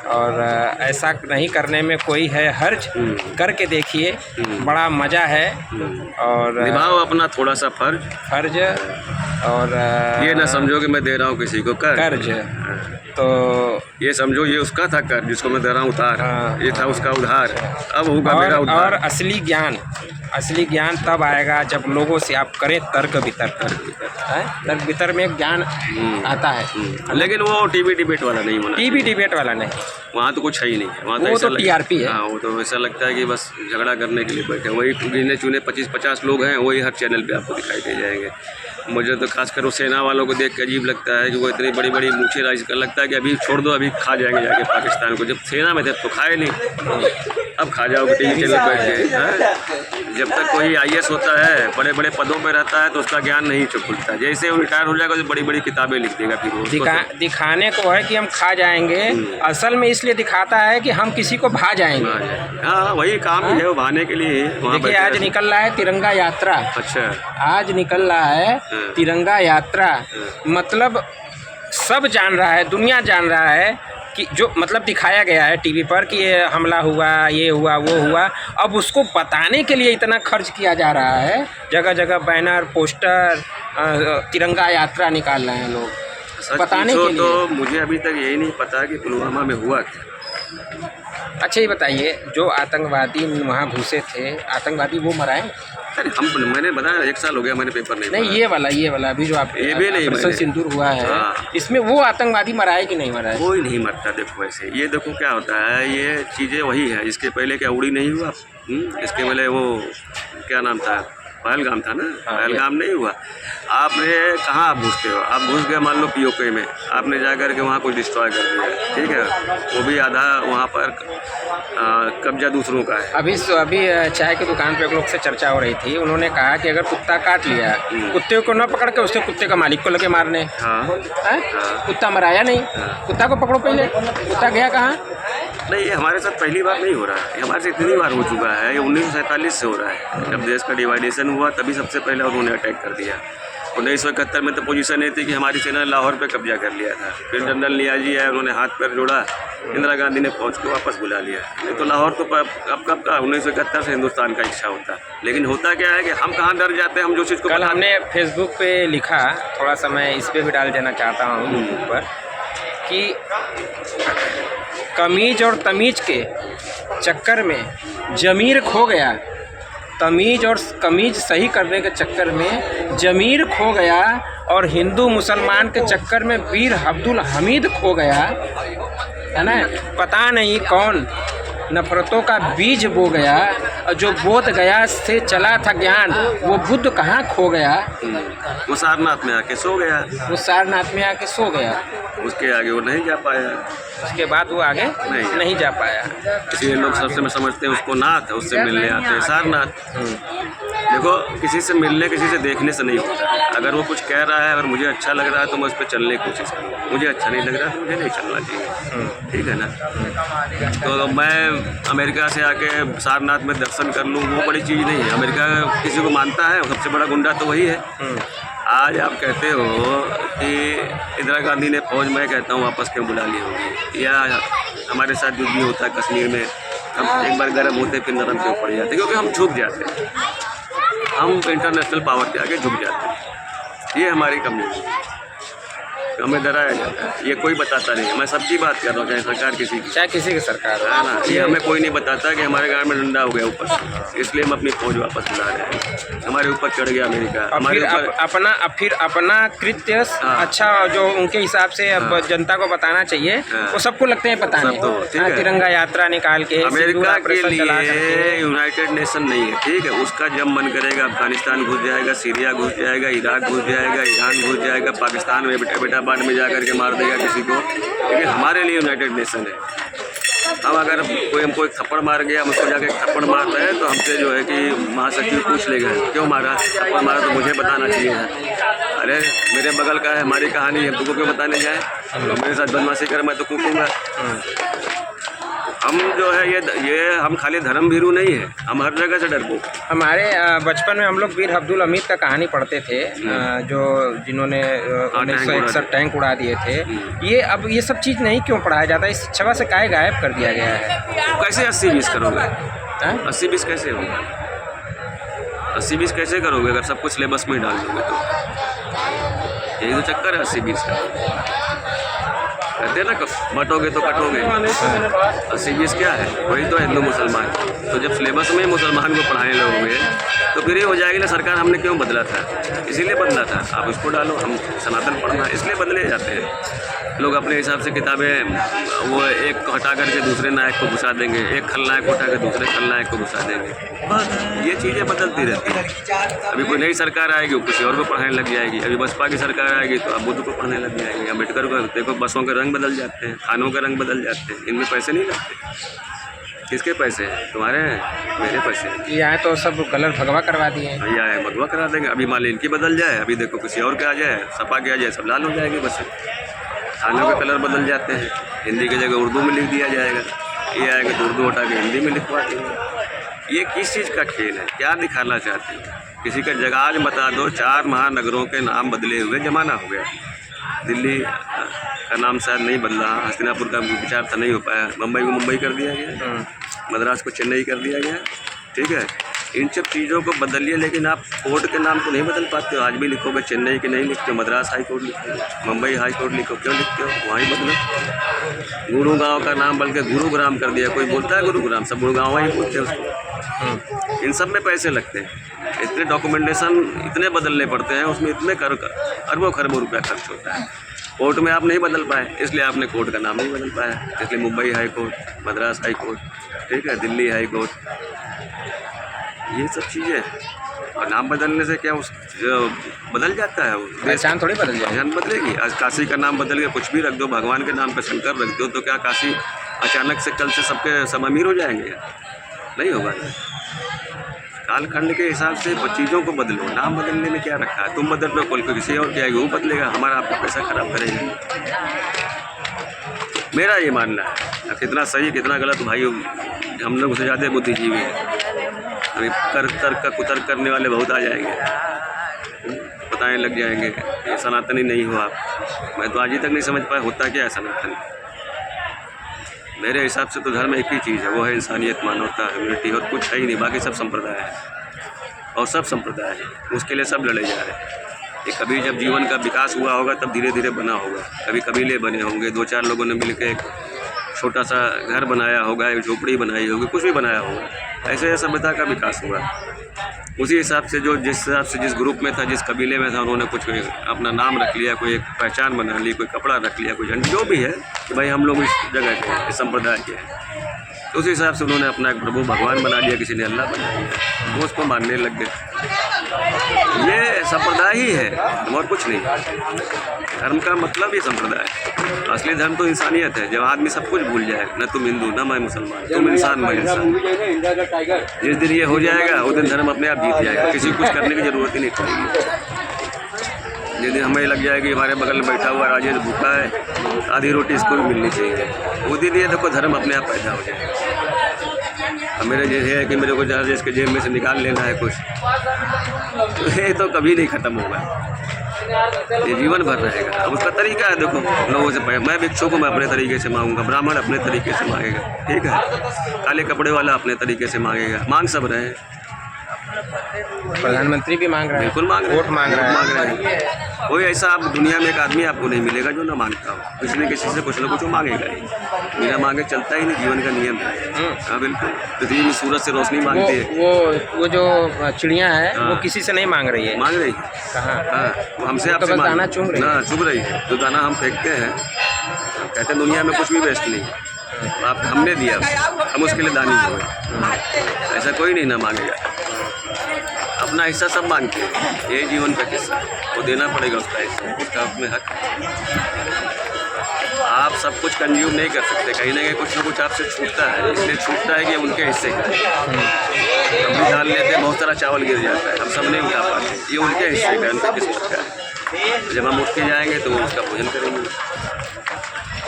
और ऐसा नहीं करने में कोई है हर्ज, करके देखिए, बड़ा मज़ा है। और निभाओ अपना थोड़ा सा फर्ज। और ये ना समझो कि मैं दे रहा हूँ किसी को कर्ज। तो ये समझो ये उसका था कर्ज जिसको मैं दे रहा हूँ उधार। ये था उसका उधार, अब होगा मेरा उधार। और असली ज्ञान तब आएगा जब लोगों से आप करें तर्क वितर्क। तर्क वितर्क में ज्ञान आता है। लेकिन वो टीवी डिबेट वाला नहीं होना। टीवी डिबेट वाला नहीं, वहाँ तो कुछ है ही नहीं। वहाँ वो तो टीआरपी है। हाँ, वो तो ऐसा लगता है कि बस झगड़ा करने के लिए बैठे। वही गिने चुने 25-50 लोग हैं, वही हर चैनल पे आपको दिखाई दे जाएंगे। मुझे तो खासकर वो सेना वालों को देख के अजीब लगता है कि वो इतनी बड़ी बड़ी मूछें राइज कर, लगता है कि अभी छोड़ दो, अभी खा जाएंगे जाके पाकिस्तान को। जब सेना में थे तो खाए नहीं, अब खा जाओगे टीवी चैनल बैठ के। जब तक कोई IAS होता है, बड़े बड़े पदों पे रहता है, तो उसका ज्ञान नहीं खुलता। जैसे वो रिटायर हो जाएगा तो बड़ी बड़ी किताबें लिख देगा फिर वो दिखाने को है कि हम खा जाएंगे, असल में इसलिए दिखाता है कि हम किसी को भा जाएंगे। हाँ, वही काम ही है, वो भाने के लिए। देखिए आज निकल रहा है तिरंगा यात्रा। अच्छा, आज निकल रहा है तिरंगा यात्रा। मतलब सब जान रहा है, दुनिया जान रहा है कि जो मतलब दिखाया गया है टीवी पर कि ये हमला हुआ, ये हुआ, वो हुआ। अब उसको बताने के लिए इतना खर्च किया जा रहा है, जगह जगह बैनर, पोस्टर, तिरंगा यात्रा निकाल रहे हैं लोग बताने के लिए। तो मुझे अभी तक यही नहीं पता कि पुलवामा में हुआ क्या। अच्छा ये बताइए, जो आतंकवादी वहाँ घुसे थे, आतंकवादी वो मराए? अरे मैंने बताया 1 साल हो गया, मैंने पेपर नहीं ये वाला अभी जो आप ये भी नहीं ऑपरेशन सिंदूर हुआ है। हाँ। इसमें वो आतंकवादी मराए कि नहीं मराए? कोई नहीं मरता। देखो वैसे ये देखो क्या होता है, ये चीज़ें वही है। इसके पहले क्या उड़ी नहीं हुआ, इसके पहले वो क्या नाम था, पहलगाम था ना। हाँ, पहलगाम नहीं हुआ। आपने कहाँ आप घुसते हो, आप घुस गए मान लो POK में, आपने जा कर के वहाँ कुछ डिस्ट्रॉय कर दिया, ठीक है, वो भी आधा वहाँ पर कब्जा दूसरों का है। अभी चाय की दुकान पे एक लोग से चर्चा हो रही थी, उन्होंने कहा कि अगर कुत्ता काट लिया, कुत्ते को न पकड़ के उसके कुत्ते का मालिक को लगे मारने। हाँ, कुत्ता मराया नहीं, कुत्ता को पकड़ो पहले, कुत्ता गया कहाँ? नहीं, ये हमारे साथ पहली बार नहीं हो रहा है, हमारे से इतनी बार हो चुका है। ये 1947 से हो रहा है, जब देश का डिवाइडेशन हुआ तभी सबसे पहले उन्होंने अटैक कर दिया। 1971 में तो पोजीशन ये थी कि हमारी सेना ने लाहौर पे कब्जा कर लिया था। फिर जनरल नियाजी है, उन्होंने हाथ पैर जोड़ा, इंदिरा गांधी ने फौज को वापस बुला लिया। नहीं तो लाहौर तो अब कब का 1971 से हिंदुस्तान का हिस्सा होता। लेकिन होता क्या है कि हम कहाँ डर जाते हैं, हम जो चीज़ को कल हमने फेसबुक पे लिखा, थोड़ा सा मैं इस पर भी डाल देना चाहता हूँ यूट्यूब पर, कि कमीज और तमीज के चक्कर में ज़मीर खो गया। तमीज़ और कमीज़ सही करने के चक्कर में ज़मीर खो गया और हिंदू मुसलमान के चक्कर में वीर अब्दुल हमीद खो गया, है ना। पता नहीं कौन नफ़रतों का बीज बो गया, और जो बोध गया से चला था ज्ञान, वो बुद्ध कहाँ खो गया। वो सारनाथ में आके सो गया। वो सारनाथ में आके सो गया, उसके आगे वो नहीं जा पाया। उसके बाद वो आगे नहीं जा पाया। इसलिए लोग सबसे समझते हैं उसको नाथ, उससे मिलने आते हैं सारनाथ। देखो, किसी से मिलने, किसी से देखने से नहीं होता। अगर वो कुछ कह रहा है, अगर मुझे अच्छा लग रहा है तो मैं उस पर चलने की कोशिश करूँ, मुझे अच्छा नहीं लग रहा तो मुझे नहीं चलना चाहिए, ठीक है ना। तो मैं अमेरिका से आके सारनाथ में दर्शन कर लूँ, वो बड़ी चीज़ नहीं है। अमेरिका किसी को मानता है, सबसे बड़ा गुंडा तो वही है। आज आप कहते हो कि इंदिरा गांधी ने फौज, मैं कहता हूँ वापस क्यों बुला ली होगी, या हमारे साथ जो भी होता है कश्मीर में, हम एक बार गर्म होते फिर नरम क्यों पड़ जाते, क्योंकि हम झुक जाते हैं, हम इंटरनेशनल पावर के आगे झुक जाते हैं। ये हमारी कमजोरी है, हमें डराया जाता है। ये कोई बताता नहीं, मैं सबकी बात कर रहा हूँ, चाहे सरकार किसी की, चाहे किसी की सरकार है ना। ये हमें कोई नहीं बताता कि हमारे गाँव में डंडा हो गया ऊपर से, इसलिए हम अपनी फौज वापस बुला रहे हैं। हमारे ऊपर चढ़ गया अमेरिका, हमारे ऊपर फिर अपना कृत्य अच्छा जो उनके हिसाब से अब जनता को बताना चाहिए, वो सबको लगते हैं पता नहीं। तिरंगा यात्रा निकाल के अमेरिका के लिए यूनाइटेड नेशन नहीं है, ठीक है। उसका जब मन करेगा अफगानिस्तान घुस जाएगा, सीरिया घुस जाएगा, इराक घुस जाएगा, ईरान घुस जाएगा, पाकिस्तान में बेटा बाद में जा करके मार देगा किसी को। लेकिन हमारे लिए यूनाइटेड नेशन है। हम अगर कोई हमको एक थप्पड़ मार गया, हम उसको जाके थप्पड़ मार रहे हैं, तो हमसे जो है कि महासचिव पूछ लेगा क्यों मारा, थप्पड़ मारा तो मुझे बताना चाहिए। अरे मेरे बगल का है, हमारी कहानी है, तुमको क्यों बताने जाए, मेरे साथ बदमाशी कर मैं तो कूदूंगा। हम जो है ये हम खाली धर्म भीरू नहीं है, हम हर जगह से डरपोक। हमारे बचपन में हम लोग वीर अब्दुल हमीद का कहानी पढ़ते थे, जो जिन्होंने 1961 टैंक उड़ा दिए थे। ये अब ये सब चीज़ नहीं क्यों पढ़ाया जाता, इस शिक्षा से काहे गायब कर दिया गया है। कैसे 80-20 करोगे, 80-20 कैसे होगा, 80-20 कैसे करोगे अगर सब कुछ सिलेबस में डाल दोगे तो। यही तो चक्कर है 80-20 का। कहते हैं ना बटोगे तो कटोगे। 80-20 क्या है, वही तो हिंदू मुसलमान। तो जब सिलेबस में मुसलमान को पढ़ाने लगोगे तो फिर ये हो जाएगी ना, सरकार हमने क्यों बदला था, इसीलिए बदला था, आप इसको डालो, हम सनातन पढ़ना, इसलिए बदले जाते हैं लोग अपने हिसाब से किताबें। वो एक को हटा करके दूसरे नायक को घुसा देंगे, एक खलनायक को हटा कर दूसरे खलनायक को घुसा देंगे, बस ये चीज़ें बदलती रहती हैं। अभी कोई नई सरकार आएगी, वो किसी और को पढ़ाने लग जाएगी। अभी बसपा की सरकार आएगी तो अब बुद्ध को पढ़ने लग जाएगी, अम्बेडकर को। देखो बसों के रंग बदल जाते हैं, थानों के रंग बदल जाते हैं, इनमें पैसे नहीं लगते। किसके पैसे हैं? तुम्हारे हैं, मेरे पैसे हैं। ये आए तो सब कलर भगवा करवा दिए हैं। भैया है भगवा करा देंगे। अभी मान ली इनकी बदल जाए, अभी देखो किसी और के आ जाए, सपा के आ जाए, सब लाल हो जाएंगे बस। थानों के कलर बदल जाते हैं, हिंदी की जगह उर्दू में लिख दिया जाएगा, ये आएगा तो उर्दू हटा के हिंदी में लिखवा देंगे। ये किस चीज़ का खेल है? क्या दिखाना चाहते हैं? किसी का जगह आज बता दो, 4 महानगरों के नाम बदले हुए ज़माना हो गया। दिल्ली का नाम शायद नहीं बदला, हस्तिनापुर का विचार था, नहीं हो पाया। मुंबई को मुंबई कर दिया गया, मद्रास को चेन्नई कर दिया गया, ठीक है। इन सब चीज़ों को बदलिए, लेकिन आप कोर्ट के नाम को नहीं बदल पाते हो। आज भी लिखोगे चेन्नई के नहीं लिखते हो, मद्रास हाई कोर्ट लिखोगे, मुंबई हाई कोर्ट लिखो, क्यों लिखते हो? वहीं बदलो। गुरुगांव का नाम बल्कि गुरुग्राम कर दिया। कोई बोलता है गुरुग्राम? सब गुरुगांव ही बोलते हैं उसको। इन सब में पैसे लगते हैं, इतने डॉक्यूमेंटेशन इतने बदलने पड़ते हैं, उसमें इतने अरबों खरबों रुपया खर्च होता है। कोर्ट में आप नहीं बदल पाए, इसलिए आपने कोर्ट का नाम नहीं बदल पाया। इसलिए Mumbai high court, Madras high court, ठीक है, दिल्ली हाई कोर्ट, ये सब चीज़ें। और नाम बदलने से क्या बदल जाता है? वो पहचान थोड़ी बदल जाएगी। पहचान बदलेगी। आज काशी का नाम बदल के कुछ भी रख दो, भगवान के नाम पर शंकर रख दो, तो क्या काशी अचानक से कल से सबके सब अमीर हो जाएंगे? नहीं होगा। कालखंड के हिसाब से चीज़ों को बदलो। नाम बदलने में क्या रखा है? तुम बदल रहे हो, कल किसी और क्या वो बदलेगा, हमारा आपका पैसा खराब करेगा। मेरा ये मानना है। अब कितना सही कितना गलत भाई, हम लोग उससे ज़्यादा बुद्धिजीवी हैं। अभी तर्क का कुतर्क करने वाले बहुत आ जाएंगे, बताएं लग जाएंगे ये सनातनी नहीं हो आप। मैं तो आज ही तक नहीं समझ पाया होता क्या है सनातन। मेरे हिसाब से तो धर्म एक ही चीज़ है, वो है इंसानियत, मानवता, ह्यूमैनिटी, और कुछ है ही नहीं। बाकी सब संप्रदाय है, और सब संप्रदाय है, उसके लिए सब लड़े जा रहे हैं। ये कभी जब जीवन का विकास हुआ होगा तब धीरे धीरे बना होगा। कभी कबीले बने होंगे, 2-4 लोगों ने मिलकर एक छोटा सा घर बनाया होगा, एक झोपड़ी बनाई होगी, कुछ भी बनाया होगा। ऐसे सभ्यता का विकास हुआ। उसी हिसाब से जो जिस हिसाब से जिस ग्रुप में था, जिस कबीले में था, उन्होंने कुछ अपना नाम रख लिया, कोई एक पहचान बना ली, कोई कपड़ा रख लिया, कोई झंडा, जो भी है कि भाई हम लोग इस जगह के हैं, इस संप्रदाय के हैं। तो उसी हिसाब से उन्होंने अपना एक प्रभु भगवान बना लिया, किसी ने अल्लाह बना लिया, वो उसको मानने लग गए। ये संप्रदाय ही है, और कुछ नहीं। धर्म का मतलब ही संप्रदाय है। असली धर्म तो इंसानियत है। जब आदमी सब कुछ भूल जाए, न तुम हिंदू न मैं मुसलमान, तुम इंसान मैं इंसान, जिस दिन ये हो जाएगा उस दिन धर्म अपने आप जीत जाएगा। किसी कुछ करने की ज़रूरत ही नहीं पड़ेगी। जिस दिन हमें लग जाएगी हमारे बगल में बैठा हुआ राजेश भूखा है, आधी रोटी इसको भी मिलनी चाहिए, वो दिन ये देखो धर्म अपने आप पैदा हो जाएगा। अब मेरे जैसे है कि मेरे को राजेश के जेब में से निकाल लेना है कुछ, तो ये तो कभी नहीं ख़त्म होगा, ये जीवन भर रहेगा। अब उसका तरीका है, देखो लोगों से मैं भिक्षु को मैं अपने तरीके से मांगूंगा, ब्राह्मण अपने तरीके से मांगेगा, ठीक है, काले कपड़े वाला अपने तरीके से मांगेगा, मांग सब रहे हैं। प्रधानमंत्री भी मांग रहे हैं, बिल्कुल मांग रहे हैं, वोट मांग रहे हैं। कोई ऐसा आप दुनिया में एक आदमी आपको नहीं मिलेगा जो ना मांगता हो, किसी न किसी से कुछ ना कुछ मांगेगा ही, बिना मांगे चलता ही नहीं, जीवन का नियम है। हाँ बिल्कुल, पृथ्वी में सूरज से रोशनी मांगती है। वो जो चिड़िया है वो किसी से नहीं मांग रही है। मांग रही है कहाँ? वो हमसे आपसे दाना चुग रही है। चुग रही है। जो दाना हम फेंकते हैं, कहते हैं दुनिया में कुछ भी वेस्ट नहीं, आप हमने दिया, हम उसके लिए दानी हुए। ऐसा कोई नहीं ना मांगेगा, अपना हिस्सा सब मांगते हैं। यही जीवन का किस्सा, वो देना पड़ेगा उसका हिस्सा, उसका अपने हक। आप सब कुछ कंज्यूम नहीं कर सकते, कहीं ना कहीं कुछ ना कुछ आपसे छूटता है, इसलिए छूटता है कि उनके हिस्से का। हम भी डाल लेते हैं, बहुत सारा चावल गिर जाता है, हम सब नहीं उठा पाते, ये उनके हिस्से का, उनकी किस्मत का है। जब हम उठ के जाएंगे तो उसका भोजन करेंगे।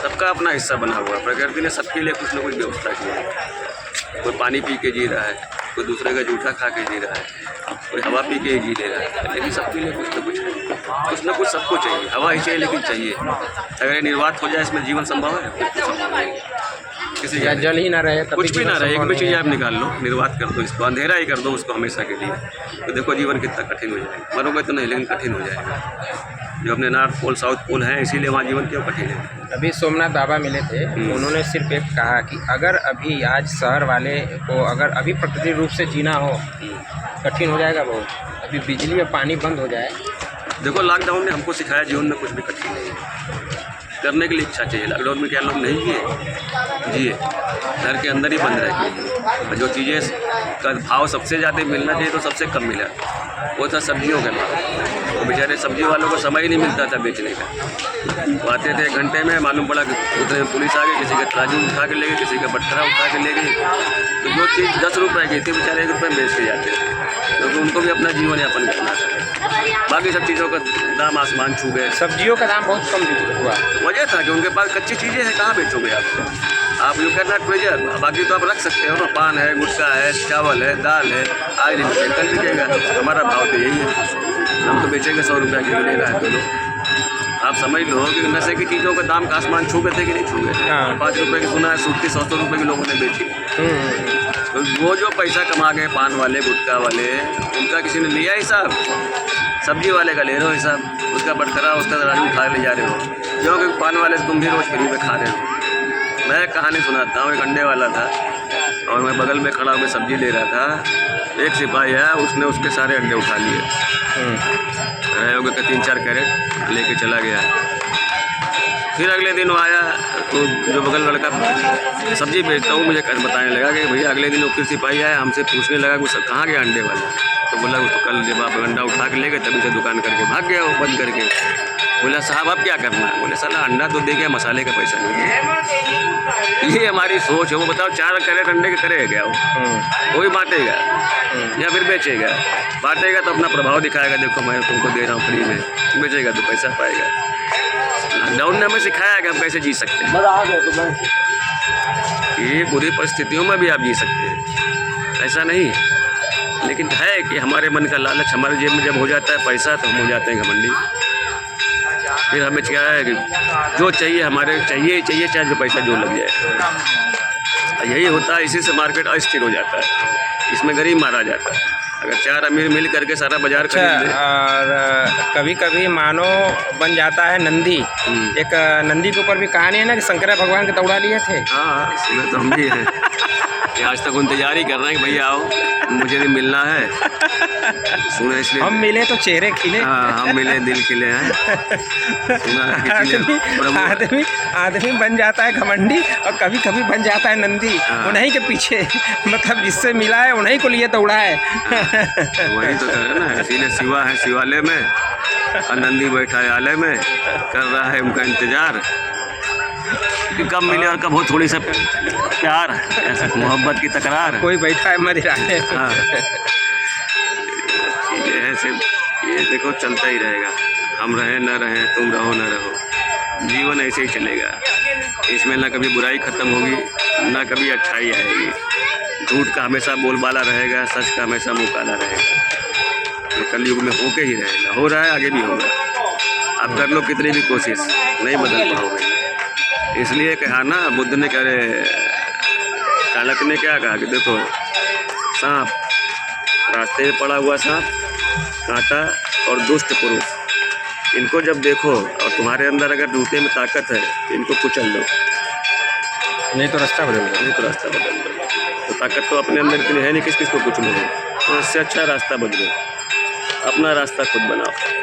सबका अपना हिस्सा बना हुआ, प्रकृति ने सबके लिए कुछ ना कुछ व्यवस्था की है। कोई पानी पी के जी रहा है, कोई दूसरे का जूठा खा के जी रहा है, कोई हवा पी के जी ले रहा है, लेकिन सबके लिए कुछ ना कुछ सबको चाहिए। हवा ही चाहिए, लेकिन चाहिए। अगर ये निर्वात हो जाए, इसमें जीवन संभव है? बिल्कुल संभव नहीं। किसी का जल ही ना रहे, कुछ भी ना रहे, एक भी चीज़ आप निकाल लो, निर्वात कर दो, इसको अंधेरा ही कर दो उसको हमेशा के लिए, तो देखो जीवन कितना कठिन हो जाएगा। मरोगे तो नहीं, लेकिन कठिन हो जाएगा। जो अपने नॉर्थ पोल साउथ पोल हैं, इसीलिए वहाँ जीवन क्यों कठिन है। अभी सोमनाथ बाबा मिले थे, उन्होंने सिर्फ एक कहा कि अगर अभी आज शहर वाले को अगर अभी प्रकृति रूप से जीना हो, कठिन हो जाएगा बहुत। अभी बिजली और पानी बंद हो जाए। देखो लॉकडाउन ने हमको सिखाया जीवन में कुछ भी कठिन नहीं है, करने के लिए इच्छा चाहिए। लॉकडाउन में क्या लोग नहीं जिए, घर के अंदर ही बंद रह गए। और जो चीज़ें का भाव सबसे ज़्यादा मिलना चाहिए तो सबसे कम मिला, वो था सब्जियों का भाव। बेचारे सब्जी वालों को समय ही नहीं मिलता था बेचने का। वो आते थे 1 घंटे में, मालूम पड़ा कि उतने में पुलिस आ गई, किसी का तराजू उठा के ले गई, किसी का बट्टा उठा के ले गई। तो जो चीज़ 10 रुपये की थी बेचारे 1 रुपये में बेच के जाते थे, क्योंकि उनको भी अपना जीवन यापन करना था। बाकी सब चीज़ों का दाम आसमान छू गए। सब्जियों का दाम बहुत कम हुआ। वजह था कि उनके पास कच्ची चीज़ें हैं, कहाँ बेचोगे आप यू कैन नॉट प्रेजर। बाकी तो आप रख सकते हो ना, पान है, गुटखा है, चावल है, दाल है, आज नहीं बिकेगा कल बिकेगा। हमारा भाव तो यही है, हम तो बेचेंगे 100 रुपये किलो ले रहा है तो लोग। आप समझ लो कि नशे की चीज़ों का दाम का आसमान छू गए थे कि नहीं छू गए। हाँ। 5 रुपये की सुना है सूट 100 रुपये के लोगों ने बेची। तो वो जो पैसा कमा गए पान वाले, गुटखा वाले, उनका किसी ने लिया हिसाब? सब्जी वाले का ले रहे हो हिसाब, उसका बटखरा उसका राजू उठा ले जा रहे हो, क्योंकि पान वाले से तुम भी रोज़ फ्री में खा रहे हो। मैं एक कहानी सुनाता हूँ। एक अंडे वाला था और मैं बगल में खड़ा होकर सब्जी ले रहा था। एक सिपाही आया, उसने उसके सारे अंडे उठा लिए, रहे हो गए 3-4 कैरेट लेके चला गया। फिर अगले दिन वो आया तो जो बगल लड़का सब्जी बेचता हूँ मुझे बताने लगा कि भैया अगले दिन वो फिर सिपाही आया, हमसे पूछने लगा कि कहाँ गया अंडे वाला। तो बोला वो तो कल जब आप अंडा उठा के ले गए तभी से दुकान करके भाग गया वो बंद करके। बोला साहब अब क्या करना है? बोले साला अंडा तो दे गया, मसाले का पैसा नहीं दिया। ये हमारी सोच है। वो बताओ 4 कैरेट अंडे के करेगा क्या वो ही बांटेगा या फिर बेचेगा? बांटेगा तो अपना प्रभाव दिखाएगा, देखो मैं तुमको दे रहा हूँ फ्री में, बेचेगा तो पैसा पाएगा। लॉकडाउन ने हमें सिखाया कि हम कैसे जी सकते हैं। ये बुरी परिस्थितियों में भी आप जी सकते हैं, ऐसा नहीं। लेकिन है कि हमारे मन का लालच हमारे जेब में जब हो जाता है पैसा तो हम हो जाते हैं घमंडी। फिर हमें क्या है कि जो चाहिए हमारे चाहिए चाहिए, चाहे जो पैसा जो लग जाए। यही होता है, इसी से मार्केट अस्थिर हो जाता है, इसमें गरीब मारा जाता है। अगर 4 अमीर मिल करके सारा बाजार खरीद ले। और कभी कभी मानो बन जाता है नंदी। एक नंदी के ऊपर भी कहानी है ना कि शंकर भगवान के दौड़ा लिए थे। हाँ सुना तो हम भी हैं कि आज तक इंतजार ही कर रहे हैं कि भैया आओ, मुझे भी मिलना है। सुना इसलिए हम मिले तो चेहरे खिले। हाँ हम मिले दिल खिले हैं। सुना है आदमी आदमी बन जाता है घमंडी और कभी कभी बन जाता है नंदी। उन्हीं के पीछे मतलब जिससे मिला है उन्हीं को लिए दौड़ा है। वही तो कह रहे ना, इसीलिए शिवा है शिवालय में और नंदी बैठा है आलय में, कर रहा है उनका इंतजार कि कब मिले और कब हो थोड़ी सा प्यार, ऐसा मोहब्बत की तकरार। कोई बैठा है मदिराने। हाँ ये है सिर्फ, ये देखो चलता ही रहेगा। हम रहें न रहें, तुम रहो न रहो, जीवन ऐसे ही चलेगा। इसमें ना कभी बुराई ख़त्म होगी ना कभी अच्छाई आएगी। झूठ का हमेशा बोलबाला रहेगा, सच का हमेशा मुँह काला रहेगा। ये कलयुग में होके ही रहेगा, हो रहा है, आगे भी होगा। आप कर लो कितनी भी कोशिश, नहीं बदल पाओगे। इसलिए कहा ना बुद्ध ने, कह रहे चाणक्य ने क्या कहा कि देखो सांप, रास्ते में पड़ा हुआ सांप, कांटा और दुष्ट पुरुष, इनको जब देखो और तुम्हारे अंदर अगर जूते में ताकत है इनको कुचल लो, नहीं तो रास्ता बदल दो। नहीं तो रास्ता बदल दो। तो ताकत तो अपने अंदर इतनी है नहीं, किस किस को कुचलोगे। तो इससे अच्छा रास्ता बदलो, अपना रास्ता खुद बनाओ।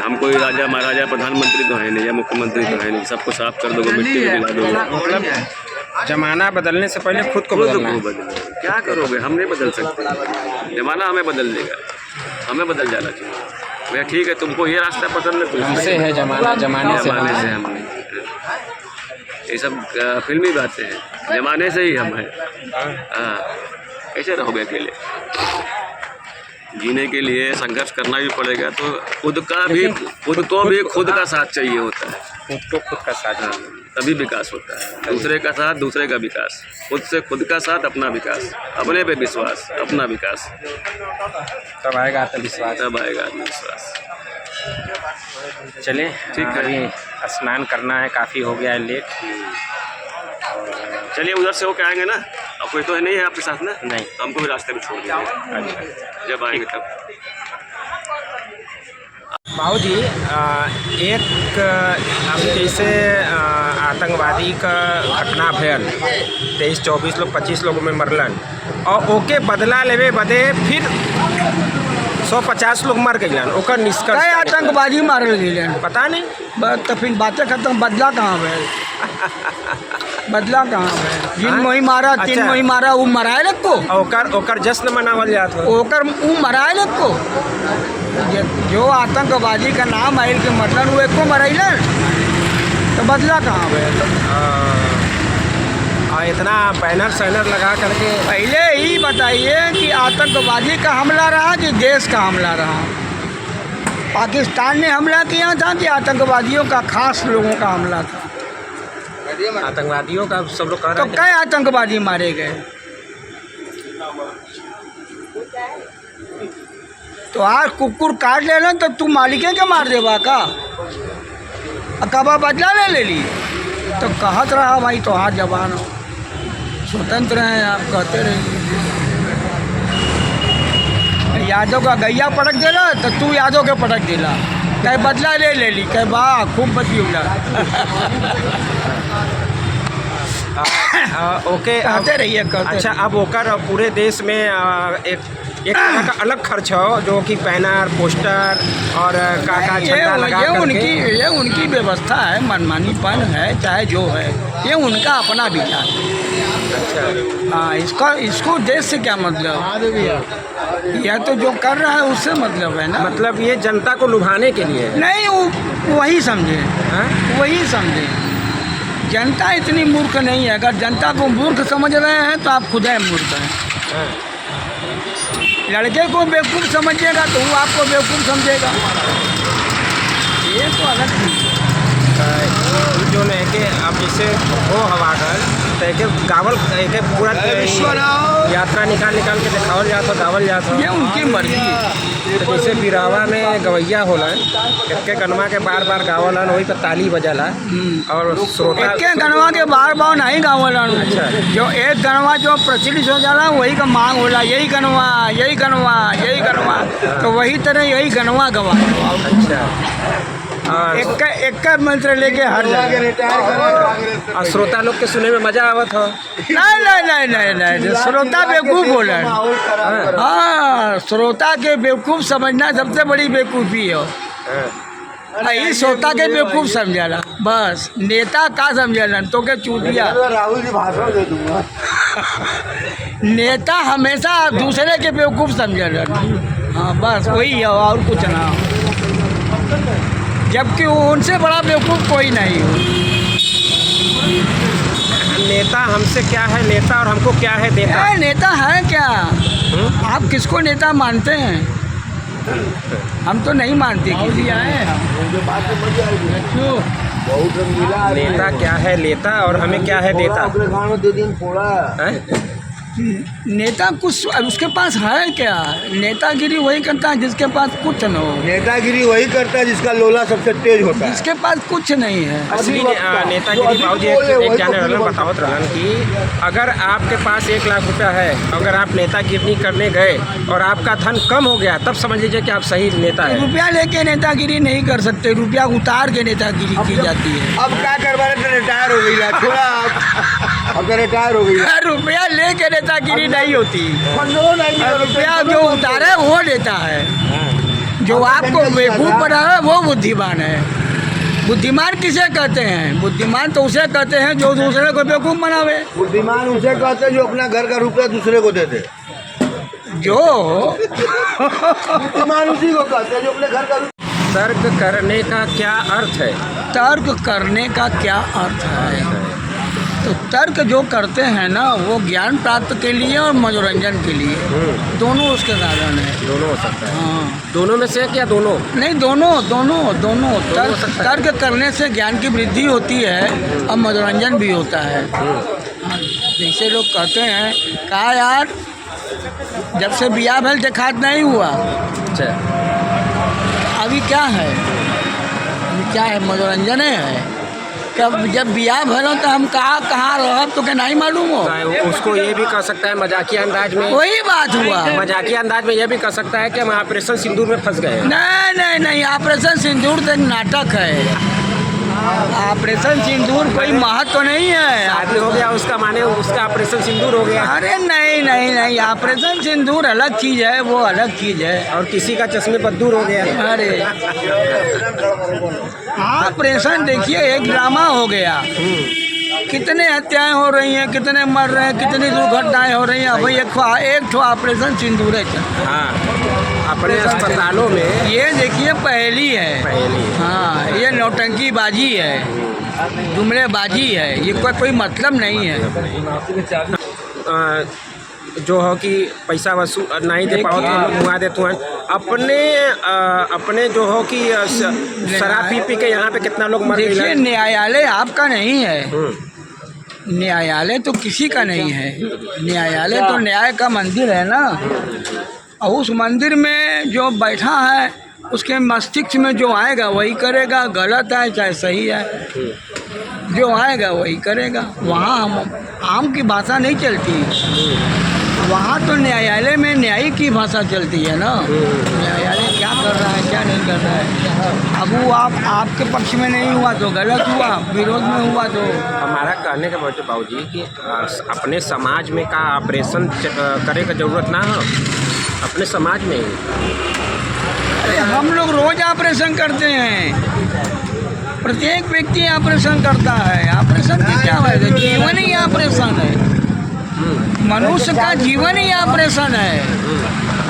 हम कोई राजा महाराजा प्रधानमंत्री तो है नहीं या मुख्यमंत्री तो है नहीं, सबको साफ कर दोगे, मिट्टी में मिला दोगे। मतलब जमाना बदलने से पहले खुद को बदलो। क्या करोगे, हम नहीं बदल सकते, जमाना हमें बदल देगा, हमें बदल जाना चाहिए। भैया ठीक है तुमको ये रास्ता पसंद है, हमसे है जमाना, जमाने से हम नहीं। ये सब फिल्मी बातें हैं, जमाने से ही हम हैं। हाँ कैसे रहोगे अकेले? जीने के लिए संघर्ष करना भी पड़ेगा। तो खुद को भी खुद का साथ चाहिए होता है, खुद का साथ। हाँ तभी विकास होता है। दूसरे का साथ दूसरे का विकास, खुद से खुद का साथ अपना विकास, अपने पे विश्वास अपना विकास, तब आएगा आत्मविश्वास, तब आएगा आत्मविश्वास। चलिए ठीक है, अभी स्नान करना है, काफ़ी हो गया है लेट। चलिए उधर से होके आएंगे ना, अब कोई तो है नहीं है आपके साथ ना? नहीं, तो हमको भी रास्ते में छोड़ दीजिए। अच्छा जब आएंगे तब। बाबू जी एक अब जैसे आतंकवादी का घटना भयल, 23-24 लोग 25 लोगों में मरलन और ओके बदला लेवे बदे फिर 150 लोग मर गए। ओकर निष्कर्ष आतंकवादी मारल गए पता नहीं, तो फिर बातें खत्म। बदला कहाँ है? बदला कहाँ है? जिन मोही मारा, 3 मोही मारा, वो मराए लग को ओकर जश्न मनावल जात हो, ओकर वो मराए लग को। जो आतंकवादी का नाम आयल के मतलब वो एको मरैलन तो बदला कहाँ भैल। और इतना बैनर सैनर लगा करके पहले ही बताइए कि आतंकवादी का हमला रहा कि देश का हमला रहा। पाकिस्तान ने हमला किया था कि आतंकवादियों का खास लोगों का हमला था। आतंकवादियों का सब लोग कह तो रहे हैं कई आतंकवादी मारे गए। तो आज कुकुर काट लेना तो तू मालिके के मार देवा का कबा बदला ले ली तो कहत रहा भाई तो हाथ जवान हो स्वतंत्र हैं आप कहते रहिए। यादव का गैया पटक देला तो तू यादव के पटक देला कहीं बदला ले ली कहीं वाह खूब बतियुला। ओके कहते रहिए कहते अच्छा अब होकर पूरे देश में एक तरह का अलग खर्च हो जो कि बैनर पोस्टर और काका झंडा लगा करके ये उनकी व्यवस्था है मनमानीपन है चाहे जो है ये उनका अपना विचार है। अच्छा हाँ इसको देश से क्या मतलब। यह तो जो कर रहा है उससे मतलब है ना। मतलब ये जनता को लुभाने के लिए है। नहीं वो वही समझे हाँ? वही समझे। जनता इतनी मूर्ख नहीं है। अगर जनता को मूर्ख समझ रहे हैं तो आप खुद है मूर्ख हैं। हाँ। लड़के को बेवकूफ़ समझिएगा तो वो आपको बेवकूफ़ समझेगा। ये तो अलग चीज़ है। जो है कि अब जैसे हो हवा कर तो एक गावल एक पूरा यात्रा निकाल के दिखावल जाता गावल जाता ये उनकी मर्जी है। तो जैसे बिरावा में गवैया होला एक गनमा के बार बार गावलन वही पर ताली बजला और श्रोता एक गनवा के बार बार नहीं गावलन। अच्छा। जो एक गनवा जो प्रचलित हो जाला वही का मांग होला यही गनवा यही गनवा यही गनवा तो वही तरह यही गनवा गवा। अच्छा और एक मंत्र लेके हर जगह। और श्रोता लोग के सुने में मजा आवत हो। नहीं श्रोता बेवकूफ़ बोला। हाँ श्रोता के बेवकूफ़ समझना सबसे बड़ी बेवकूफ़ी है। यही श्रोता के बेवकूफ़ समझाला बस। नेता का समझलन तो के चूतिया। राहुल जी भाषण दे दूंगा। नेता हमेशा दूसरे के बेवकूफ़ समझलन। हाँ बस वही है और कुछ ना। जबकि उनसे बड़ा बेवकूफ़ कोई नहीं हो। नेता हमसे क्या है नेता और हमको क्या है देता। नेता है क्या। आप किसको नेता मानते हैं। हम तो नहीं मानते किसी आए। नेता क्या है लेता और हमें क्या है देता। हैं? नेता कुछ उसके पास है क्या। नेतागिरी वही करता है जिसके पास कुछ न हो। नेतागिरी वही करता है जिसका लोला सबसे तेज होता है। जिसके पास कुछ नहीं है। असली नेतागिरी बाबूजी एक जाने रहलन बतावत रहलन कि अगर आपके पास 1 लाख रुपया है अगर आप नेतागिरी करने गए और आपका धन कम हो गया तब समझ लीजिए कि आप सही नेता है। रुपया लेके नेतागिरी नहीं कर सकते। रुपया उतार के नेतागिरी की जाती है। अब क्या करवा रहे रिटायर हो गई थोड़ा अब तो रिटायर हो गई। रुपया लेके नेतागिरी नहीं होती। रुपया जो उतारे वो लेता है। जो आपको बेवकूफ़ बना है वो बुद्धिमान है। बुद्धिमान किसे कहते हैं। बुद्धिमान तो उसे कहते हैं जो दूसरे को बेवकूफ़ बनावे। बुद्धिमान उसे कहते हैं जो अपना घर का रुपया दूसरे को देते। जो बुद्धिमान उसी को कहते हैं जो अपने घर का। तर्क करने का क्या अर्थ है। तर्क करने का क्या अर्थ है। तो तर्क जो करते हैं ना वो ज्ञान प्राप्त के लिए और मनोरंजन के लिए दोनों उसके साधन है। दोनों हो सकता है। हाँ दोनों में से क्या दोनों नहीं दोनों तर्क करने से ज्ञान की वृद्धि होती है और मनोरंजन भी होता है। हाँ, जैसे लोग कहते हैं कहा यार जब से बिया भैल देखात नहीं हुआ। अच्छा अभी क्या है। अभी क्या है मनोरंजन है। कब जब बियाह भरो तो हम कहाँ रह तो क्या नहीं मालूम हो। उसको ये भी कह सकता है मजाकिया अंदाज में। वही बात हुआ। मजाकिया अंदाज में ये भी कह सकता है कि हम ऑपरेशन सिंदूर में फंस गए। नहीं ऑपरेशन सिंदूर तो एक नाटक है। ऑपरेशन सिंदूर कोई महत्व तो नहीं है। शादी हो गया उसका माने उसका ऑपरेशन सिंदूर हो गया। अरे नहीं ऑपरेशन सिंदूर अलग चीज़ है। वो अलग चीज़ है। और किसी का चश्मे पर दूर हो गया। अरे ऑपरेशन देखिए एक ड्रामा हो गया। कितने हत्याएं हो रही हैं कितने मर रहे हैं कितनी दुर्घटनाएं हो रही हैं। भाई एक ठो ऑपरेशन सिंदूर है। हाँ अपने अस्पतालों में ये देखिए पहली है। पहली हाँ, ये नौटंकीबाजी है, जुमलेबाजी है, ये कोई मतलब नहीं है। जो हो कि पैसा वसूल नहीं दे पाओ तो हम लोग मुआ देते हैं। अपने जो हो कि शराब पी के यहाँ पे कितना लोग मर देखिए, गए। न्यायालय आपका नहीं है, न्यायालय तो किसी का नहीं है। न्यायालय तो न्याय का मंदिर है ना, और उस मंदिर में जो बैठा है उसके मस्तिष्क में जो आएगा वही करेगा, गलत है चाहे सही है, जो आएगा वही करेगा। वहाँ हम आम की भाषा नहीं चलती, वहाँ तो न्यायालय में न्याय की भाषा चलती है ना। न्यायालय क्या कर रहा है क्या नहीं कर रहा है। अब वो आपके पक्ष में नहीं हुआ तो गलत हुआ, विरोध में हुआ तो। हमारा कहने का मतलब बाबूजी कि अपने समाज में का ऑपरेशन करे का जरूरत ना हो, अपने समाज में ही। अरे हम लोग रोज ऑपरेशन करते हैं, प्रत्येक व्यक्ति ऑपरेशन करता है। ऑपरेशन की क्या बात है, जीवन ही ऑपरेशन है, मनुष्य का जीवन ही ऑपरेशन है।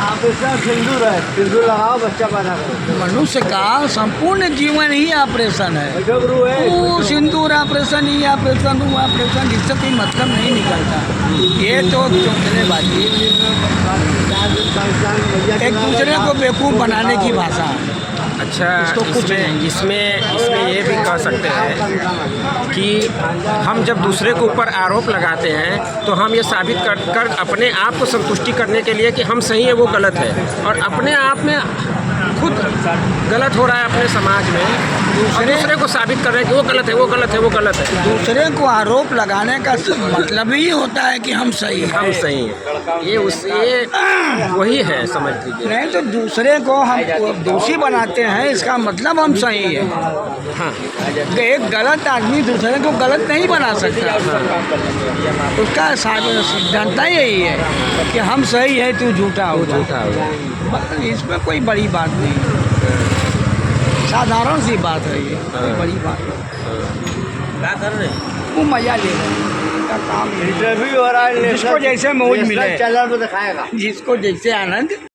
ऑपरेशन सिंदूर है, सिंदूर लगाओ बच्चा पैदा करो। मनुष्य का संपूर्ण जीवन ही ऑपरेशन है। गुरु है वो सिंदूर ऑपरेशन ही ऑपरेशन, वो ऑपरेशन, इससे कोई मतलब नहीं निकलता। ये तो चौंकनेबाजी, एक दूसरे को बेवकूफ़ बनाने की भाषा। अच्छा, इसमें ये भी कह सकते हैं कि हम जब दूसरे के ऊपर आरोप लगाते हैं तो हम ये साबित कर अपने आप को संतुष्टि करने के लिए कि हम सही है वो गलत है, और अपने आप में खुद गलत हो रहा है अपने समाज में, दूसरे को साबित कर रहे हैं कि वो गलत है वो गलत है वो गलत है। दूसरे को आरोप लगाने का मतलब ही होता है कि हम सही हैं। हम सही हैं, ये वही है, समझ लीजिए। नहीं तो दूसरे को हम दोषी बनाते हैं, इसका मतलब हम सही है। हाँ, एक गलत आदमी दूसरे को गलत नहीं बना सकता। उसका सिद्धांत यही है कि हम सही है तू झूठा हो। इसमें कोई बड़ी बात नहीं, साधारण सी बात है ये, कोई बड़ी बात नहीं। क्या कर रहे हैं? वो मजा ले रहे हैं, काम इंटरव्यू हो रहा है, जिसको जैसे मौज मिले, चैनल पर दिखाएगा। जिसको जैसे आनंद